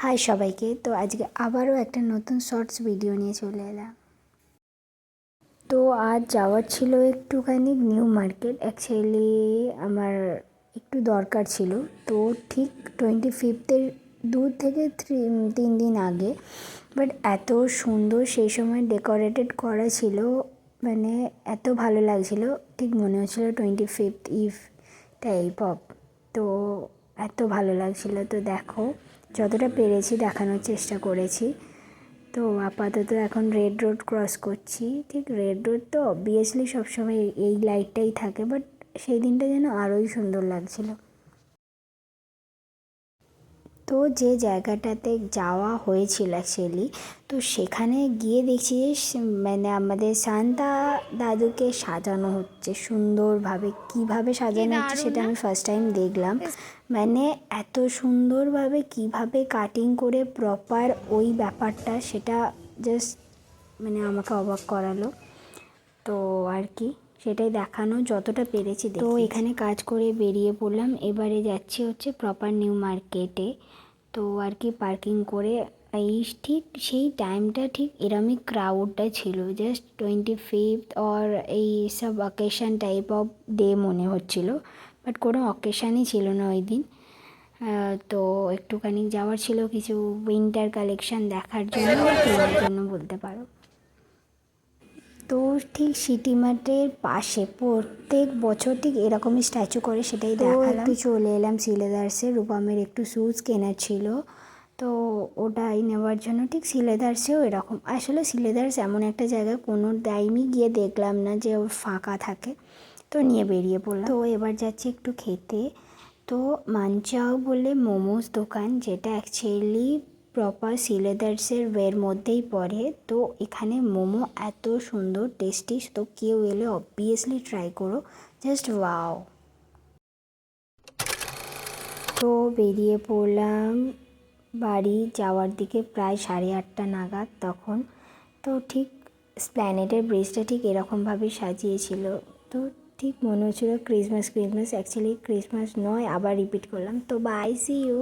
High সবাইকে। তো আজকে আবারও একটা নতুন শর্টস ভিডিও নিয়ে চলে এলাম। তো আজ যাওয়ার ছিল একটুখানি নিউ মার্কেট। অ্যাকচুয়ালি আমার একটু দরকার ছিল। তো ঠিক 25 থেকে 3 দিন আগে, বাট এত সুন্দর সেই সময় ডেকোরেটেড করা ছিল, মানে এত ভালো লাগছিল, ঠিক মনে হচ্ছিল 25 ইভ টাইপ অফ। তো এত ভালো লাগছিল। তো দেখো, যতটা পেরেছি দেখানোর চেষ্টা করেছি। তো আপাতত এখন রেড রোড ক্রস করছি। ঠিক রেড রোড তো অবভিয়াসলি সবসময় এই লাইটটাই থাকে, বাট সেই দিনটা যেন আরোই সুন্দর লাগছিল। তো যে জায়গাটাতে যাওয়া হয়েছিল অ্যাকচুয়ালি, তো সেখানে গিয়ে দেখছি যে মানে আমাদের সান্তা দাদুকে সাজানো হচ্ছে সুন্দরভাবে। কিভাবে সাজানো হচ্ছে সেটা আমি ফার্স্ট টাইম দেখলাম। মানে এত সুন্দরভাবে কিভাবে কাটিং করে প্রপার ওই ব্যাপারটা, সেটা জাস্ট মানে আমাকে অবাক করালো। তো আর কি, সেটাই দেখানো যতটা পেরেছি। তো এখানে কাজ করে বেরিয়ে পড়লাম। এবারে যাচ্ছি হচ্ছে প্রপার নিউ মার্কেটে। তো আর কি পার্কিং করে এই ঠিক সেই টাইমটা ঠিক এরমই ক্রাউডটা ছিল। জাস্ট 25 অর এই সব অকেশান টাইপ অফ ডে মনে হচ্ছিল, বাট কোনো অকেশানই ছিল না ওই দিন। তো একটুখানি যাওয়ার ছিল কিছু উইন্টার কালেকশান দেখার জন্য, কেনার জন্য বলতে পারো। তো ঠিক সিটি মার্টের পাশে প্রত্যেক বছর ঠিক এরকমই স্ট্যাচু করে, সেটাই দেখালাম। একটু চলে এলাম সিলেদার্সে। রূপমের একটু শ্যুজ কেনার ছিল, তো ওটাই নেওয়ার জন্য ঠিক সিলেদার্সেও এরকম। আসলে সিলেদার্স এমন একটা জায়গা, কোনো টাইমই গিয়ে দেখলাম না যে ওর ফাঁকা থাকে, তো নিয়ে বেরিয়ে পড়লাম। তো এবার যাচ্ছি একটু খেতে। তো মানচাও বলে মোমোস দোকান, যেটা অ্যাকচুয়ালি প্রপার সিলেদার্সের ওয়ের মধ্যেই পড়ে। তো এখানে মোমো এত সুন্দর টেস্টি, তো কেউ এলে অবভিয়াসলি ট্রাই করো, জাস্ট ওয়াও। তো বেরিয়ে পড়লাম বাড়ি যাওয়ার দিকে প্রায় 8:30 নাগাদ তখন। তো ঠিক স্প্ল্যানেডের ব্রিজটা ঠিক এরকমভাবেই সাজিয়েছিল। তো ঠিক মনে হচ্ছিলো ক্রিসমাস। অ্যাকচুয়ালি ক্রিসমাস নয়, আবার রিপিট করলাম। তো বাই, সি ইউ।